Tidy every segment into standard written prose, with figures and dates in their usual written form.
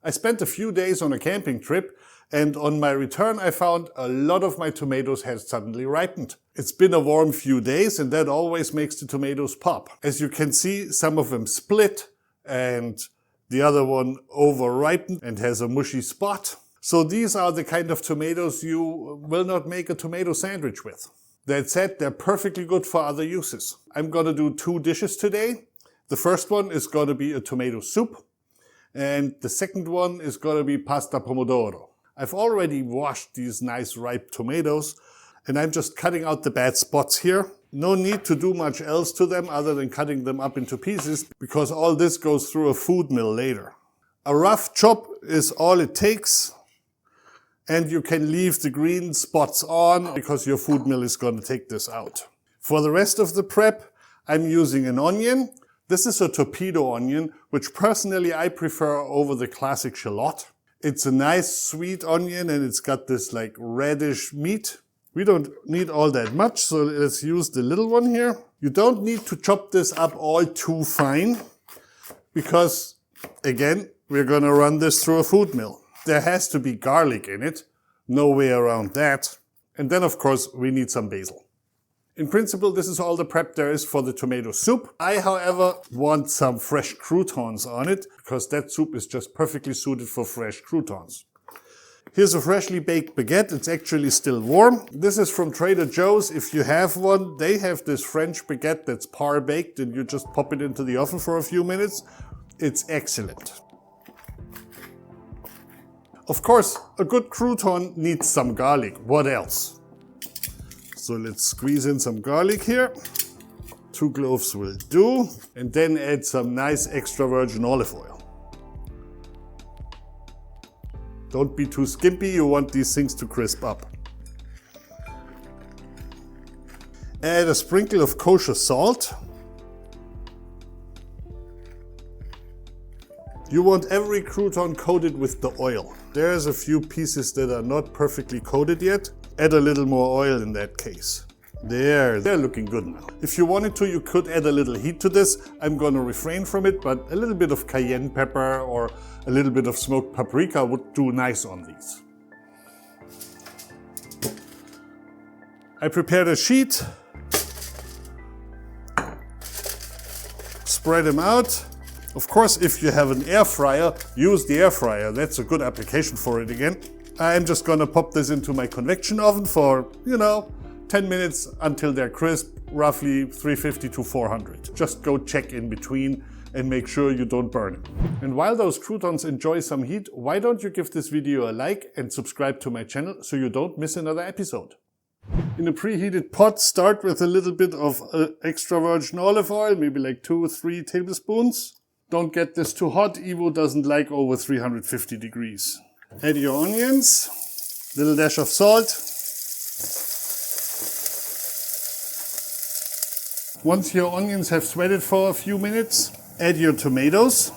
I spent a few days on a camping trip, and on my return I found a lot of my tomatoes had suddenly ripened. It's been a warm few days, and that always makes the tomatoes pop. As you can see, some of them split and the other one over-ripened and has a mushy spot. So these are the kind of tomatoes you will not make a tomato sandwich with. That said, they're perfectly good for other uses. I'm gonna do 2 dishes today. The first one is gonna be a tomato soup, and the second one is gonna be pasta pomodoro. I've already washed these nice ripe tomatoes, and I'm just cutting out the bad spots here. No need to do much else to them other than cutting them up into pieces, because all this goes through a food mill later. A rough chop is all it takes, and you can leave the green spots on because your food mill is going to take this out. For the rest of the prep, I'm using an onion. This is a torpedo onion, which personally I prefer over the classic shallot. It's a nice sweet onion, and it's got this like reddish meat. We don't need all that much, so let's use the little one here. You don't need to chop this up all too fine, because again, we're gonna run this through a food mill. There has to be garlic in it, no way around that. And then of course we need some basil. In principle, this is all the prep there is for the tomato soup. I, however, want some fresh croutons on it, because that soup is just perfectly suited for fresh croutons. Here's a freshly baked baguette. It's actually still warm. This is from Trader Joe's. If you have one, they have this French baguette that's par baked, and you just pop it into the oven for a few minutes. It's excellent. Of course, a good crouton needs some garlic. What else? So let's squeeze in some garlic here. 2 cloves will do. And then add some nice extra virgin olive oil. Don't be too skimpy, you want these things to crisp up. Add a sprinkle of kosher salt. You want every crouton coated with the oil. There's a few pieces that are not perfectly coated yet. Add a little more oil in that case. There, they're looking good now. If you wanted to, you could add a little heat to this. I'm going to refrain from it, but a little bit of cayenne pepper or a little bit of smoked paprika would do nice on these. I prepared a sheet. Spread them out. Of course, if you have an air fryer, use the air fryer. That's a good application for it again. I'm just gonna pop this into my convection oven for, 10 minutes until they're crisp, roughly 350 to 400. Just go check in between and make sure you don't burn it. And while those croutons enjoy some heat, why don't you give this video a like and subscribe to my channel so you don't miss another episode. In a preheated pot, start with a little bit of extra virgin olive oil, maybe like 2 or 3 tablespoons. Don't get this too hot. Evo doesn't like over 350 degrees. Add your onions, little dash of salt. Once your onions have sweated for a few minutes, add your tomatoes.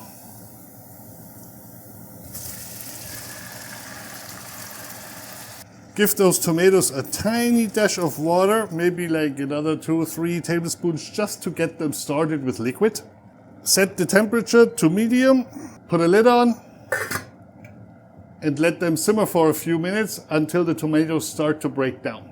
Give those tomatoes a tiny dash of water, maybe like another 2 or 3 tablespoons, just to get them started with liquid. Set the temperature to medium, put a lid on, and let them simmer for a few minutes until the tomatoes start to break down.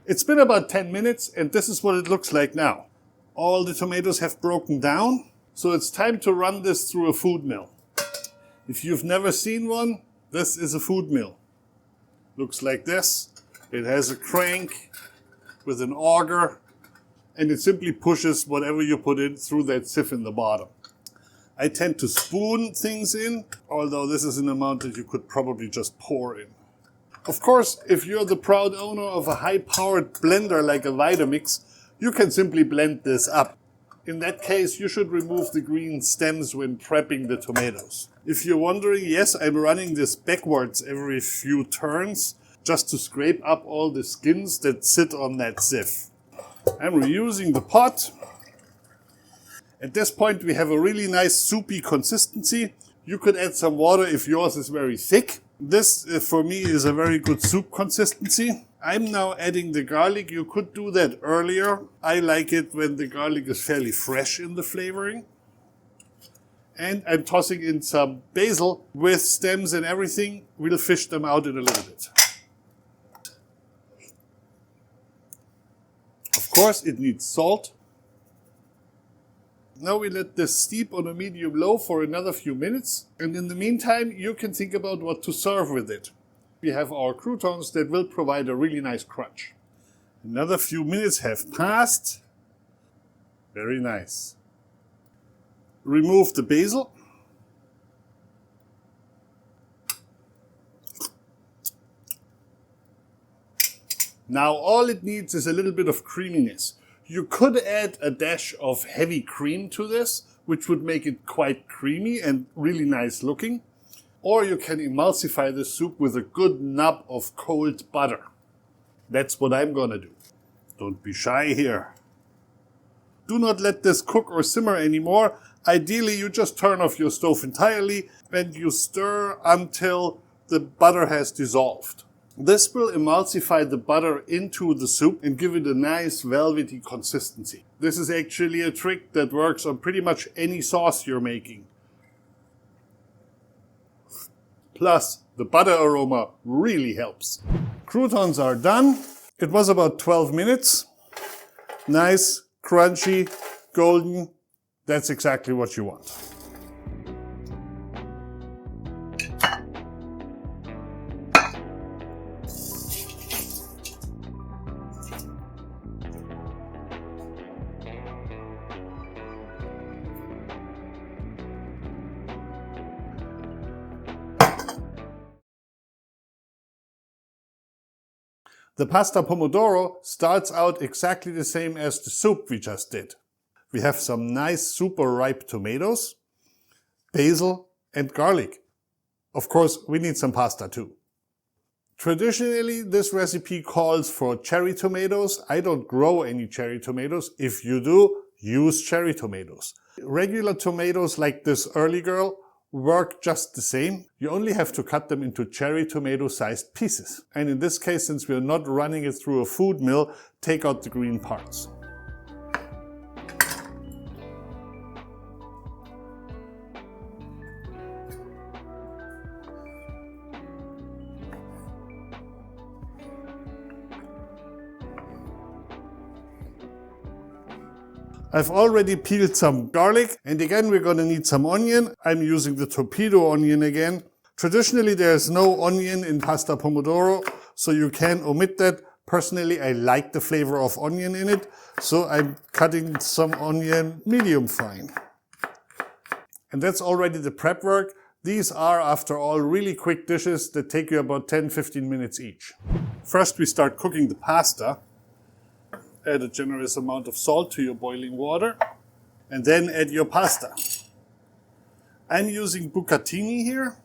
It's been about 10 minutes, and this is what it looks like now. All the tomatoes have broken down, so it's time to run this through a food mill. If you've never seen one, this is a food mill. Looks like this. It has a crank with an auger, and it simply pushes whatever you put in through that sieve in the bottom. I tend to spoon things in, although this is an amount that you could probably just pour in. Of course, if you're the proud owner of a high-powered blender like a Vitamix, you can simply blend this up. In that case, you should remove the green stems when prepping the tomatoes. If you're wondering, yes, I'm running this backwards every few turns just to scrape up all the skins that sit on that sieve. I'm reusing the pot. At this point, we have a really nice soupy consistency. You could add some water if yours is very thick. This, for me, is a very good soup consistency. I'm now adding the garlic. You could do that earlier. I like it when the garlic is fairly fresh in the flavoring. And I'm tossing in some basil with stems and everything. We'll fish them out in a little bit. Of course, it needs salt. Now we let this steep on a medium-low for another few minutes. And in the meantime, you can think about what to serve with it. We have our croutons that will provide a really nice crunch. Another few minutes have passed. Very nice. Remove the basil. Now all it needs is a little bit of creaminess. You could add a dash of heavy cream to this, which would make it quite creamy and really nice looking. Or you can emulsify the soup with a good nub of cold butter. That's what I'm gonna do. Don't be shy here. Do not let this cook or simmer anymore. Ideally, you just turn off your stove entirely and you stir until the butter has dissolved. This will emulsify the butter into the soup and give it a nice velvety consistency. This is actually a trick that works on pretty much any sauce you're making. Plus, the butter aroma really helps. Croutons are done. It was about 12 minutes. Nice, crunchy, golden. That's exactly what you want. The pasta pomodoro starts out exactly the same as the soup we just did. We have some nice super ripe tomatoes, basil and garlic. Of course, we need some pasta too. Traditionally, this recipe calls for cherry tomatoes. I don't grow any cherry tomatoes. If you do, use cherry tomatoes. Regular tomatoes like this early girl work just the same. You only have to cut them into cherry tomato sized pieces. And in this case, since we're not running it through a food mill, take out the green parts. I've already peeled some garlic, and again we're going to need some onion. I'm using the torpedo onion again. Traditionally there's no onion in pasta pomodoro, so you can omit that. Personally, I like the flavor of onion in it, so I'm cutting some onion medium fine. And that's already the prep work. These are, after all, really quick dishes that take you about 10-15 minutes each. First we start cooking the pasta. Add a generous amount of salt to your boiling water and then add your pasta. I'm using bucatini here.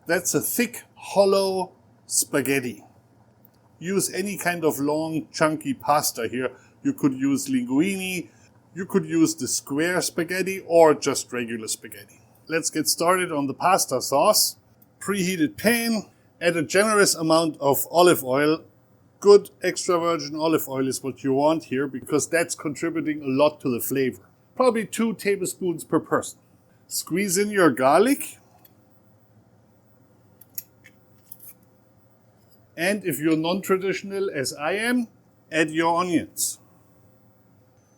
That's a thick, hollow spaghetti. Use any kind of long, chunky pasta here. You could use linguine, you could use the square spaghetti or just regular spaghetti. Let's get started on the pasta sauce. Preheated pan, add a generous amount of olive oil. Good extra virgin olive oil is what you want here because that's contributing a lot to the flavor. Probably 2 tablespoons per person. Squeeze in your garlic. And if you're non-traditional as I am, add your onions.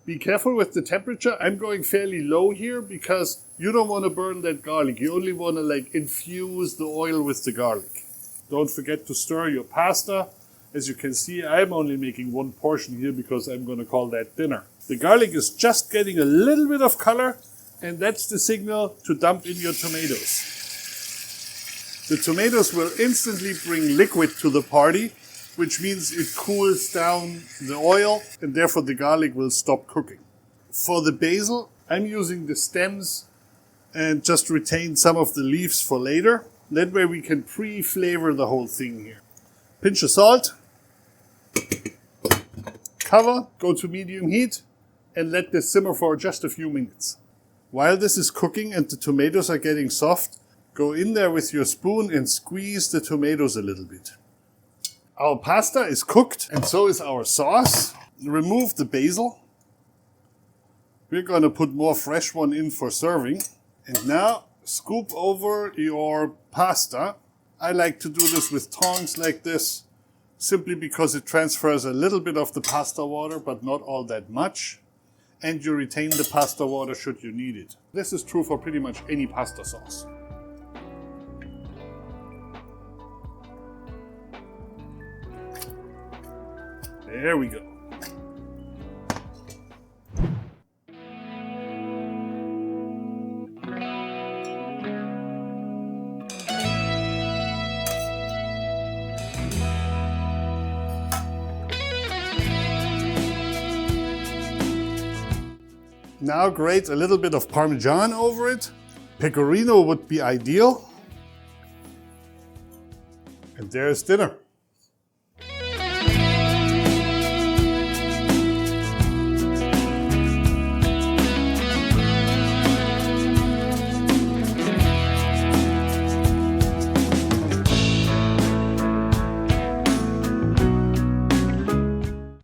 Be careful with the temperature. I'm going fairly low here because you don't want to burn that garlic. You only want to infuse the oil with the garlic. Don't forget to stir your pasta. As you can see, I'm only making 1 portion here because I'm going to call that dinner. The garlic is just getting a little bit of color, and that's the signal to dump in your tomatoes. The tomatoes will instantly bring liquid to the party, which means it cools down the oil, and therefore the garlic will stop cooking. For the basil, I'm using the stems and just retain some of the leaves for later. That way we can pre-flavor the whole thing here. Pinch of salt, cover, go to medium heat, and let this simmer for just a few minutes. While this is cooking and the tomatoes are getting soft, go in there with your spoon and squeeze the tomatoes a little bit. Our pasta is cooked and so is our sauce. Remove the basil. We're going to put more fresh one in for serving. And now scoop over your pasta. I like to do this with tongs like this, simply because it transfers a little bit of the pasta water, but not all that much. And you retain the pasta water should you need it. This is true for pretty much any pasta sauce. There we go. Now grate a little bit of Parmesan over it. Pecorino would be ideal. And there's dinner.